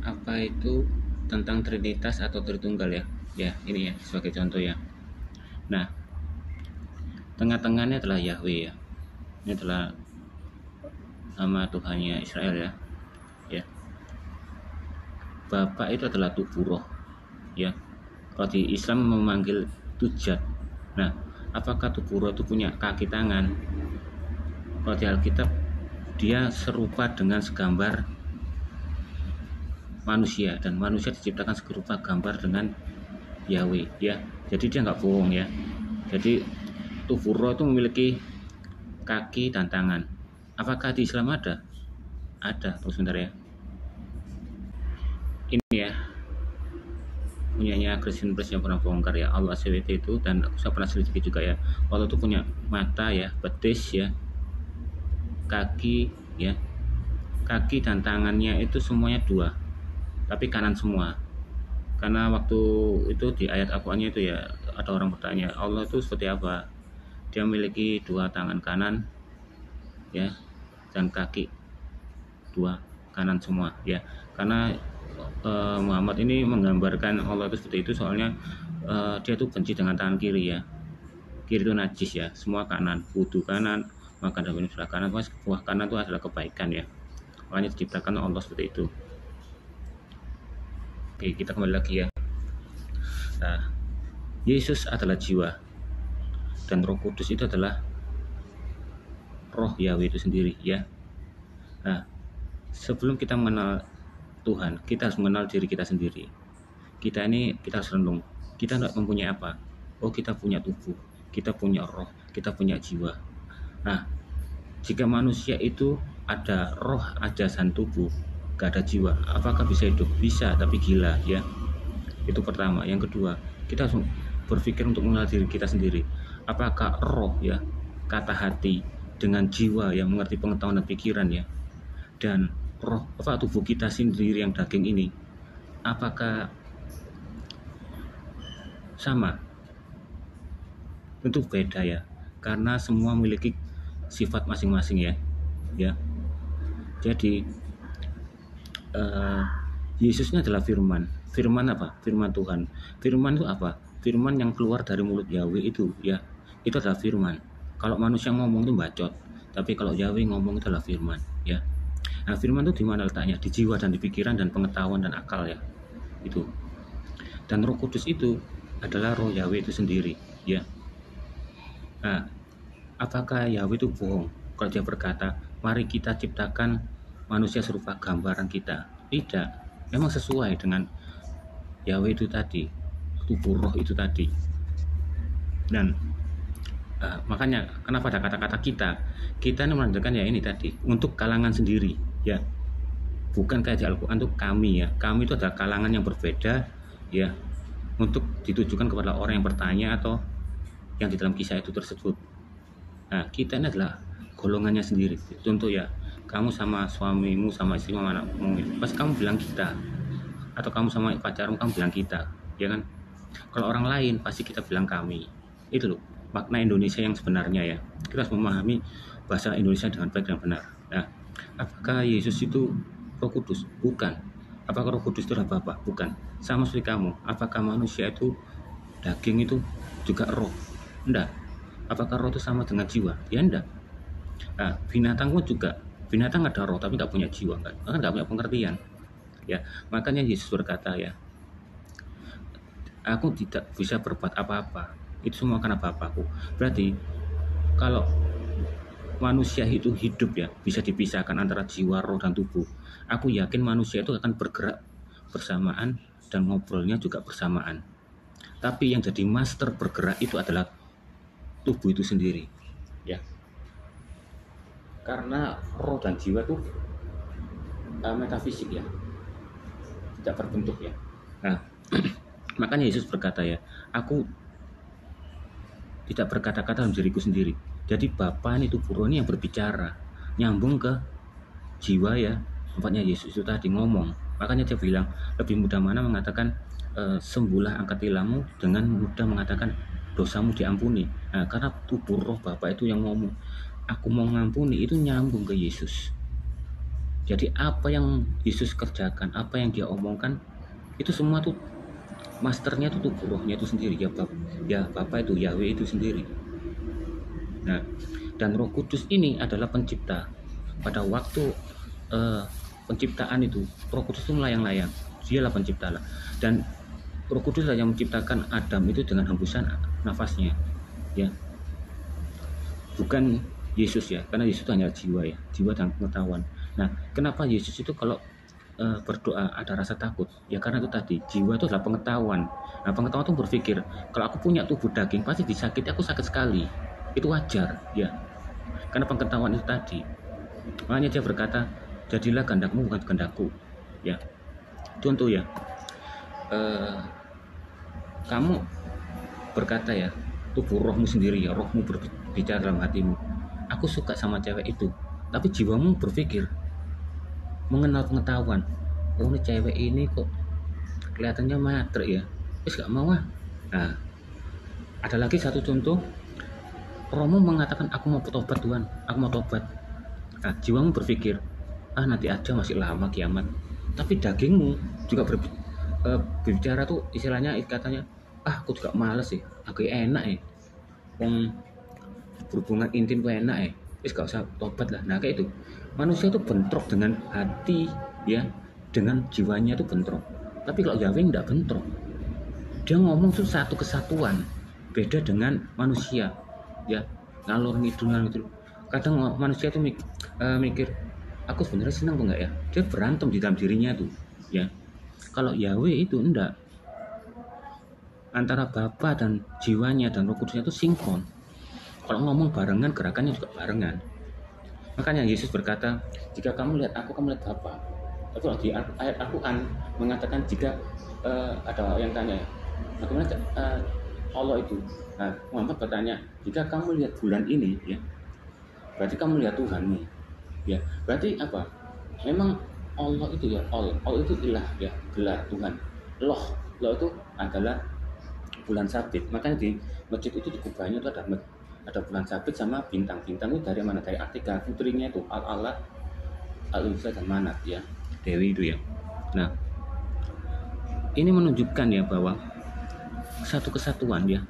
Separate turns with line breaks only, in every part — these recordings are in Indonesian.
apa itu tentang Trinitas atau Tritunggal ya. Ya, ini ya sebagai contoh ya. Nah, tengah-tengahnya adalah Yahweh ya. Ini adalah nama Tuhannya Israel ya. Ya. Bapak itu adalah tubuh roh ya. Kalau di Islam memanggil tujat. Nah, apakah tubuh roh itu punya kaki tangan? Kalau di Alkitab dia serupa dengan segambar manusia, dan manusia diciptakan serupa gambar dengan Yahweh ya. Jadi dia nggak bohong ya. Jadi tubuh roh itu memiliki kaki dan tangan. Apakah di Islam ada? Ada. Tunggu sebentar ya. Ini ya punyanya Christian Press yang pernah bongkar ya, Allah SWT itu, dan saya pernah selidiki juga ya. Allah itu punya mata ya, betis ya, kaki ya, kaki dan tangannya itu semuanya dua, tapi kanan semua. Karena waktu itu di ayat Al-Qur'annya itu ya, ada orang bertanya, Allah itu seperti apa? Dia memiliki dua tangan kanan ya, dan kaki dua kanan semua ya. Karena Muhammad ini menggambarkan Allah itu seperti itu, soalnya dia tuh benci dengan tangan kiri ya. Kiri itu najis ya, semua kanan, wudu kanan, makan dan minum sebelah kanan, buah kanan itu adalah kebaikan ya. Makanya diciptakan Allah seperti itu. Oke, kita kembali lagi ya. Nah, Yesus adalah jiwa, dan Roh Kudus itu adalah roh Yahweh itu sendiri ya. Nah, sebelum kita mengenal Tuhan, kita harus mengenal diri kita sendiri. Kita harus renung. Kita tidak mempunyai apa? Oh, kita punya tubuh, kita punya roh, kita punya jiwa. Nah, jika manusia itu ada roh, ada dan tubuh, gak ada jiwa, apakah bisa hidup? Bisa, tapi gila ya. Itu pertama. Yang kedua, kita harus berpikir untuk mengenal diri kita sendiri. Apakah roh ya, kata hati, dengan jiwa yang mengerti pengetahuan dan pikiran ya, dan roh tubuh kita sendiri yang daging ini, apakah sama? Tentu beda ya, karena semua memiliki sifat masing-masing ya. Jadi Yesusnya adalah firman. Firman apa? Firman Tuhan. Firman itu apa? Firman yang keluar dari mulut Yahweh itu ya. Itu adalah firman. Kalau manusia ngomong itu bacot, tapi kalau Yahweh ngomong itu adalah firman ya. Nah, firman itu di mana letaknya? Di jiwa dan di pikiran dan pengetahuan dan akal ya. Itu. Dan Roh Kudus itu adalah roh Yahweh itu sendiri ya. Nah, apakah Yahweh itu bohong kalau dia berkata, mari kita ciptakan manusia serupa gambaran kita? Tidak. Memang sesuai dengan Yahweh itu tadi, tubuh roh itu tadi. Dan makanya kenapa ada kata-kata kita ini menandakan ya ini tadi, untuk kalangan sendiri ya, bukan kayak di Al-Quran itu kami ya. Kami itu adalah kalangan yang berbeda ya, untuk ditujukan kepada orang yang bertanya atau yang di dalam kisah itu tersebut. Nah, kita ini adalah golongannya sendiri. Contoh ya, kamu sama suamimu, sama istrimu, sama anakmu, pasti kamu bilang kita. Atau kamu sama pacarmu, kamu bilang kita, ya kan? Kalau orang lain pasti kita bilang kami. Itu loh makna Indonesia yang sebenarnya ya. Kita harus memahami bahasa Indonesia dengan baik dan benar. Nah, apakah Yesus itu Roh Kudus? Bukan. Apakah Roh Kudus itu adalah Bapa? Bukan. Sama seperti kamu. Apakah manusia itu daging itu juga roh? Enggak. Apakah roh itu sama dengan jiwa? Ya enggak. Nah, binatang pun juga. Binatang ada roh tapi nggak punya jiwa, kan nggak punya pengertian ya. Makanya Yesus berkata ya, aku tidak bisa berbuat apa-apa, itu semua karena Bapakku. Berarti kalau manusia itu hidup ya, bisa dipisahkan antara jiwa, roh, dan tubuh. Aku yakin manusia itu akan bergerak bersamaan dan ngobrolnya juga bersamaan. Tapi yang jadi master bergerak itu adalah tubuh itu sendiri ya. Karena roh dan jiwa itu metafisik ya, tidak berbentuk ya. Nah, makanya Yesus berkata ya, aku tidak berkata-kata dalam diriku sendiri. Jadi Bapa ini, tubuh roh ini yang berbicara, nyambung ke jiwa ya. Tempatnya Yesus itu tadi ngomong. Makanya dia bilang, lebih mudah mana mengatakan sembuhlah, angkat tilammu, dengan mudah mengatakan dosamu diampuni. Nah, karena tubuh roh Bapa itu yang ngomong. Aku mau ngampuni, itu nyambung ke Yesus. Jadi apa yang Yesus kerjakan, apa yang dia omongkan, itu semua tuh masternya tuh rohnya itu sendiri ya, Bapa itu Yahweh itu sendiri. Nah, dan Roh Kudus ini adalah pencipta. Pada waktu penciptaan itu, Roh Kudus itu melayang-layang, dialah pencipta lah. Dan Roh Kudus lah yang menciptakan Adam itu dengan hembusan nafasnya, ya, bukan Yesus ya, karena Yesus itu hanya jiwa ya, jiwa dan pengetahuan. Nah, kenapa Yesus itu kalau berdoa ada rasa takut? Ya karena itu tadi, jiwa itu adalah pengetahuan. Nah, pengetahuan itu berpikir, kalau aku punya tubuh daging pasti disakiti, aku sakit sekali. Itu wajar ya, karena pengetahuan itu tadi. Makanya dia berkata, jadilah kehendakmu bukan kehendakku. Ya, contoh ya, kamu berkata ya, tubuh rohmu sendiri ya, rohmu berbicara dalam hatimu, aku suka sama cewek itu, tapi jiwamu berpikir, mengenal pengetahuan, oh ini cewek ini kok kelihatannya matre ya, terus gak mau ah. Nah, ada lagi satu contoh, rohmu mengatakan aku mau tobat Tuhan, aku mau tobat. Nah, jiwamu berpikir, nanti aja masih lama kiamat. Tapi dagingmu juga berbicara tuh, istilahnya katanya, aku juga males sih, agak enak ya, yang berhubungan intim tuh enak ya, terus gak usah tobat lah. Nah kayak itu, manusia itu bentrok dengan hati ya, dengan jiwanya itu bentrok. Tapi kalau Yahweh tidak bentrok, dia ngomong tuh satu kesatuan, beda dengan manusia ya, ngalor ngidul. Kadang manusia tuh mikir, aku sebenarnya senang tuh enggak ya, dia berantem di dalam dirinya tuh ya. Kalau Yahweh itu enggak, antara Bapa dan jiwanya dan Roh Kudusnya itu sinkron. Kalau ngomong barengan, gerakannya juga barengan. Makanya Yesus berkata, jika kamu lihat aku, kamu lihat Bapa. Tapi kalau di ayat Al-Quran mengatakan, jika ada yang tanya, bagaimana Allah itu? Nah, Muhammad bertanya, jika kamu lihat bulan ini, ya, berarti kamu lihat Tuhan nih. Ya, berarti apa? Memang Allah itu ya, Allah itu ilah ya, gelar Tuhan. Loh itu adalah bulan sabit. Makanya di masjid itu di kubahnya itu ada bulan sabit sama bintang-bintang itu dari mana? Dari Atika, putrinya itu Al-Alat, Al-Uzza dan Manat ya, Dewi itu ya. Nah, ini menunjukkan ya bahwa satu kesatuan ya.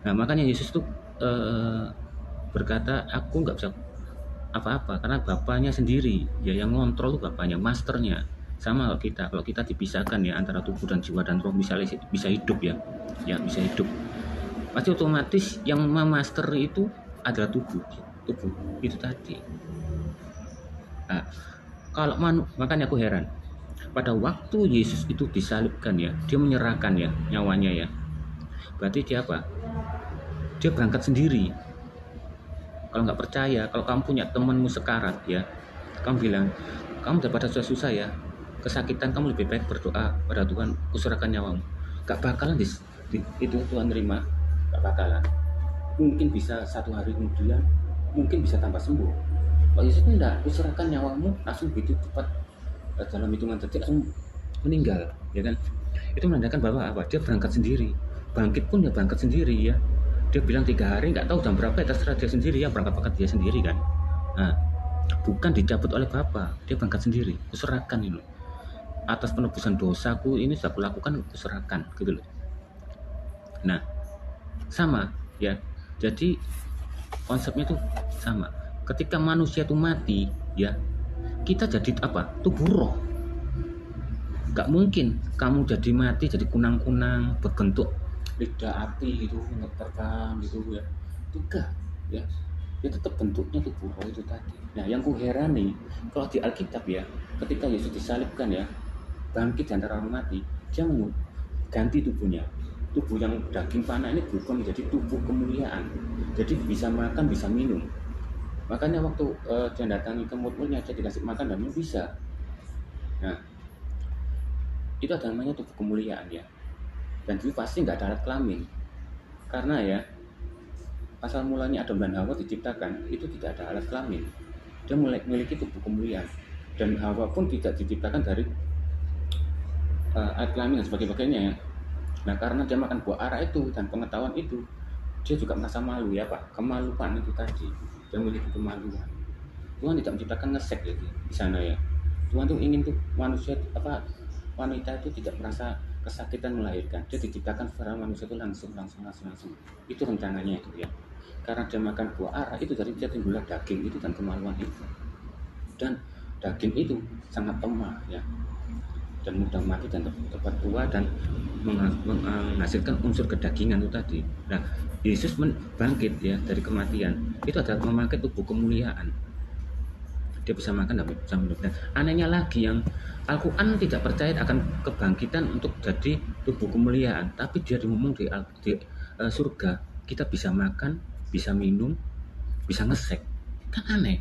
Nah, makanya Yesus tuh berkata, aku nggak bisa apa-apa karena Bapaknya sendiri ya yang ngontrol tuh, Bapaknya, masternya. Sama kalau kita dipisahkan ya antara tubuh dan jiwa dan roh, misalnya bisa hidup ya bisa hidup, pasti otomatis yang memaster itu adalah tubuh itu tadi. Nah, kalau makanya aku heran, pada waktu Yesus itu disalibkan ya, dia menyerahkan ya nyawanya ya, berarti dia apa? Dia berangkat sendiri. Kalau nggak percaya, kalau kamu punya temanmu sekarat ya, kamu bilang, kamu daripada susah-susah ya, kesakitan, kamu lebih baik berdoa pada Tuhan, kuserahkan nyawamu. Gak bakalan itu Tuhan terima, gak bakalan. Mungkin bisa 1 hari kemudian, mungkin bisa tambah sembuh. Kalau Yesus enggak, kuserahkan nyawamu, langsung begitu cepat, dalam hitungan detik langsung meninggal, ya kan? Itu menandakan bahwa apa? Dia berangkat sendiri, bangkit pun ya berangkat sendiri ya. Dia bilang 3 hari, nggak tahu jam berapa ya, terserah dia sendiri ya, berangkat dia sendiri kan. Nah, bukan dicabut oleh Bapa, dia berangkat sendiri, kuserahkan ini. Atas penebusan dosaku ini sudah kulakukan, kuserahkan gitu loh. Nah, sama ya. Jadi konsepnya itu sama. Ketika manusia itu mati ya, kita jadi apa? Tubuh roh. Gak mungkin kamu jadi mati jadi kunang-kunang berbentuk lidah api gitu, terbang gitu ya. Itu enggak ya. Dia tetap bentuknya tubuh roh itu tadi. Nah, yang kuherani kalau di Alkitab ya, ketika Yesus disalibkan ya, bangkit di antara orang mati, dia mengganti tubuhnya. Tubuh yang daging panah ini berubah menjadi tubuh kemuliaan. Jadi bisa makan, bisa minum. Makanya waktu dia datangi ke murid-muridnya, dia dikasih makan dan minum bisa. Nah, itu namanya tubuh kemuliaan ya. Dan itu pasti nggak ada alat kelamin. Karena ya, asal mulanya Adam dan Hawa diciptakan, itu tidak ada alat kelamin. Dia memiliki tubuh kemuliaan. Dan Hawa pun tidak diciptakan dari alat kelamin dan sebagainya ya. Nah, karena dia makan buah ara itu dan pengetahuan itu, dia juga merasa malu ya Pak. Kemaluan itu tadi, dia memiliki kemaluan. Tuhan tidak menciptakan ngesek gitu di sana ya. Tuhan tuh ingin tuh manusia wanita itu tidak merasa kesakitan melahirkan. Dia diciptakan secara manusia itu langsung. Itu rencananya itu ya. Karena dia makan buah ara itu, dari dia timbullah daging itu dan kemaluan itu. Dan daging itu sangat lemah ya, dan mudah mati dan cepat tua dan menghasilkan unsur kedagingan itu tadi. Nah, Yesus bangkit ya dari kematian itu adalah memakai tubuh kemuliaan. Dia bisa makan tapi bisa minum. Nah, anehnya lagi yang Al-Quran tidak percaya akan kebangkitan untuk jadi tubuh kemuliaan, tapi dia ngomong di surga kita bisa makan, bisa minum, bisa ngesek. Kan aneh.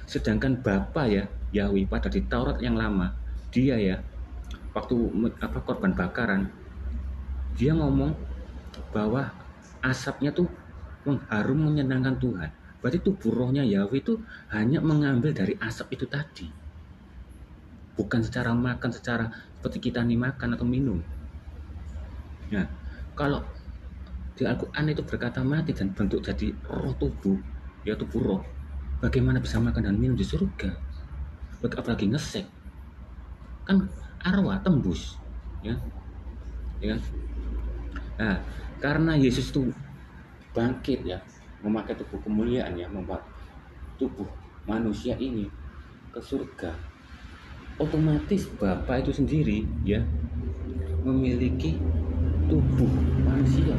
Sedangkan Bapa ya Yahweh pada di Taurat yang lama, dia ya waktu korban bakaran, dia ngomong bahwa asapnya tuh mengharum menyenangkan Tuhan. Berarti tubuh rohnya Yahweh itu hanya mengambil dari asap itu tadi, bukan secara makan, secara seperti kita nih makan atau minum. Nah, kalau di Al-Quran itu berkata mati dan bentuk jadi roh tubuh, ya tubuh roh, bagaimana bisa makan dan minum di surga? Apalagi ngesek, kan arwah tembus, ya kan? Nah, karena Yesus itu bangkit ya, memakai tubuh kemuliaan ya, membawa tubuh manusia ini ke surga, otomatis Bapa itu sendiri ya memiliki tubuh manusia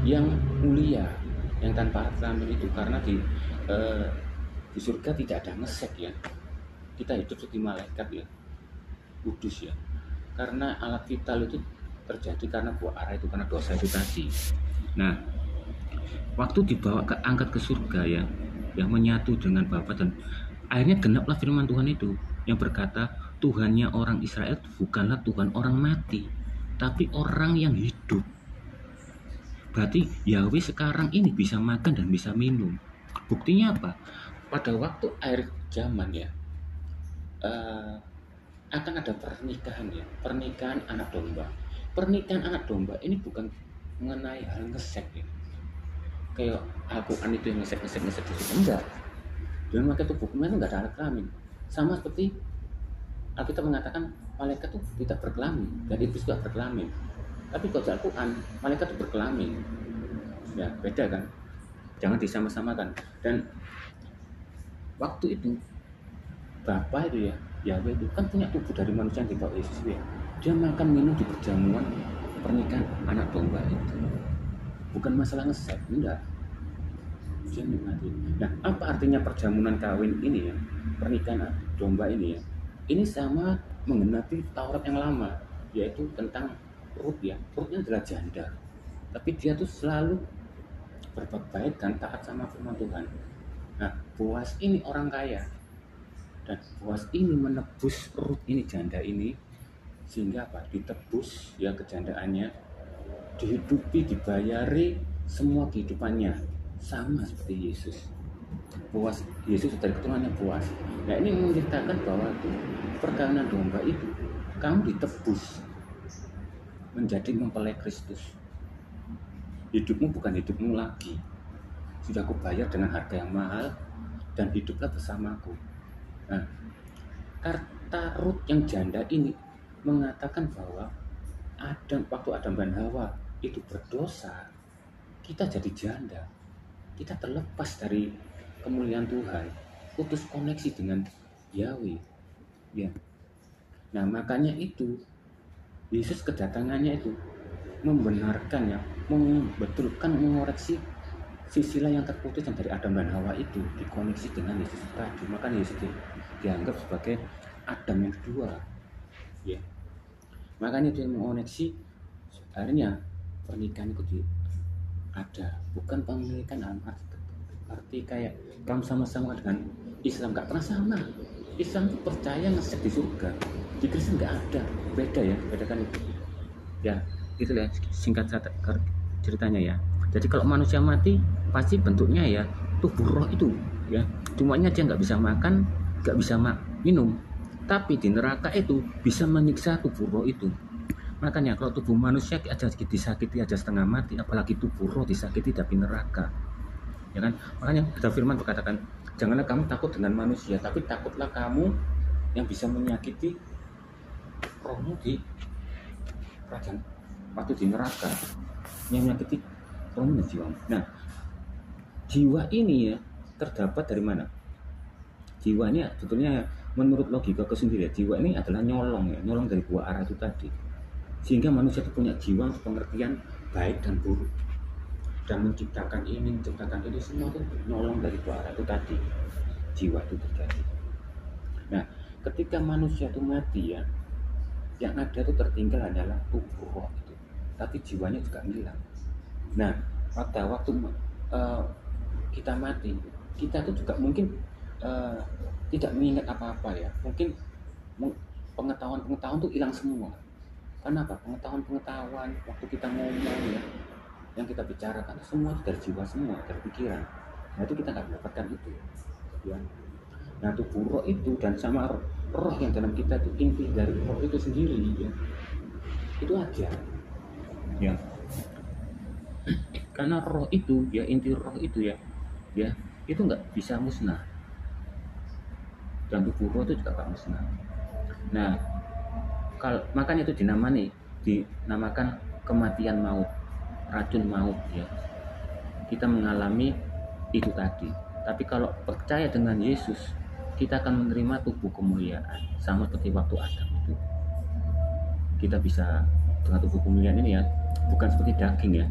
yang mulia, yang tanpa kelamin itu, karena di surga tidak ada ngesek ya, kita hidup seperti malaikat ya, kudus ya, karena alat vital itu terjadi karena buah ara itu, karena dosa itu tadi. Nah, waktu dibawa angkat ke surga ya, yang menyatu dengan Bapa, dan akhirnya genaplah firman Tuhan itu yang berkata Tuhannya orang Israel bukanlah Tuhan orang mati, tapi orang yang hidup. Berarti Yahweh sekarang ini bisa makan dan bisa minum. Buktinya apa? Pada waktu akhir zaman ya, akan ada pernikahan ya, pernikahan anak domba. Pernikahan anak domba ini bukan mengenai hal ngesek ya, kayak Al-Quran itu yang ngesek di situ, enggak. Dengan pakai tubuh kemuliaan itu enggak ada alat kelamin. Sama seperti Alkitab mengatakan malaikat itu tidak berkelamin dan iblis juga berkelamin. Tapi kalau Al-Quran malaikat itu berkelamin, ya beda kan? Jangan disama-samakan. Dan waktu itu Bapa itu ya, Yahweh itu kan punya tubuh dari manusia yang dibawa Yesus ya. Dia makan minum di perjamuan pernikahan anak domba itu. Bukan masalah ngesek, enggak. Dia menikmati. Nah, apa artinya perjamuan kawin ini ya? Pernikahan domba ini ya. Ini sama menggenapi Taurat yang lama, yaitu tentang Rut ya. Rutnya adalah janda, tapi dia tuh selalu berbuat baik dan taat sama firman Tuhan. Nah, Boas ini orang kaya, dan Boas ini menebus Rut ini, janda ini, sehingga apa? Ditebus ya kejandaannya, dihidupi, dibayari semua kehidupannya, sama seperti Yesus. Boas, Yesus dari keturunannya Boas. Nah, ini menceritakan bahwa perkawinan domba itu kamu ditebus menjadi mempelai Kristus. Hidupmu bukan hidupmu lagi, sudah aku bayar dengan harga yang mahal, dan hiduplah bersamaku. Nah, kata Rut yang janda ini mengatakan bahwa waktu Adam dan Hawa itu berdosa, kita jadi janda, kita terlepas dari kemuliaan Tuhan, putus koneksi dengan Yahweh ya. Nah, makanya itu Yesus kedatangannya itu membenarkan ya, membetulkan, mengoreksi sisilah yang terputus yang dari Adam dan Hawa itu dikoneksi dengan Yesus tadi. Maka Yesus dianggap sebagai Adam yang kedua ya. Makanya dia mengoneksi, akhirnya pernikahan itu ada, bukan pernikahan dalam arti kayak kamu sama-sama dengan Islam, nggak pernah sama. Islam itu percaya ngesek di surga, di Kristen nggak ada, beda ya, bedakan itu ya. Itu ya singkat ceritanya ya. Jadi kalau manusia mati pasti bentuknya ya tubuh roh itu ya, cumanya dia nggak bisa makan, nggak bisa minum, tapi di neraka itu bisa menyiksa tubuh roh itu. Makanya kalau tubuh manusia aja disakiti aja setengah mati, apalagi tubuh roh disakiti tapi neraka ya kan. Makanya ada firman berkatakan, janganlah kamu takut dengan manusia, tapi takutlah kamu yang bisa menyakiti rohmu di kerajaan waktu di neraka, yang menyakiti rohmu dan jiwamu. Nah, jiwa ini ya terdapat dari mana? Jiwa ini sebetulnya menurut logika kesendirian, jiwa ini adalah nyolong ya, nyolong dari buah ara itu tadi. Sehingga manusia itu punya jiwa pengertian baik dan buruk, dan menciptakan ini semua itu nyolong dari buah ara itu tadi. Jiwa itu terjadi. Nah, ketika manusia itu mati ya, yang ada itu tertinggal hanyalah tubuh roh itu, tapi jiwanya juga hilang. Nah, pada waktu kita mati, kita itu juga mungkin tidak mengingat apa-apa ya, mungkin pengetahuan itu hilang semua. Kenapa? Pengetahuan waktu kita ngomong ya, yang kita bicarakan semua dari jiwa semua, dari pikiran. Nah itu kita nggak mendapatkan itu ya. Nah tubuh roh itu dan sama roh yang dalam kita itu, inti dari roh itu sendiri ya, itu aja ya. Karena roh itu ya, inti roh itu ya itu nggak bisa musnah, dan tubuh roh itu juga nggak musnah. Nah makanya itu dinamakan kematian maut, racun maut ya. Kita mengalami itu tadi. Tapi kalau percaya dengan Yesus, kita akan menerima tubuh kemuliaan, sama seperti waktu Adam itu. Kita bisa dengan tubuh kemuliaan ini ya, bukan seperti daging ya.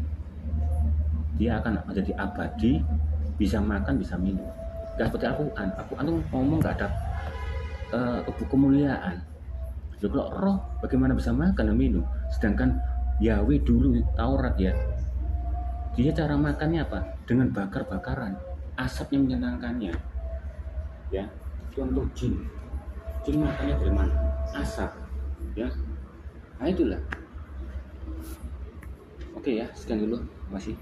Dia akan menjadi abadi, bisa makan, bisa minum. Gak seperti Al-Quran. Al-Quran itu ngomong gak ada tubuh kemuliaan. Jadi kalau roh bagaimana bisa makan dan minum? Sedangkan Yahweh dulu Taurat ya, dia cara makannya apa? Dengan bakar-bakaran, asap yang menyenangkannya. Ya, contoh jin makannya dari mana? Asap. Ya, nah itulah. Oke ya, sekian dulu. Terima kasih.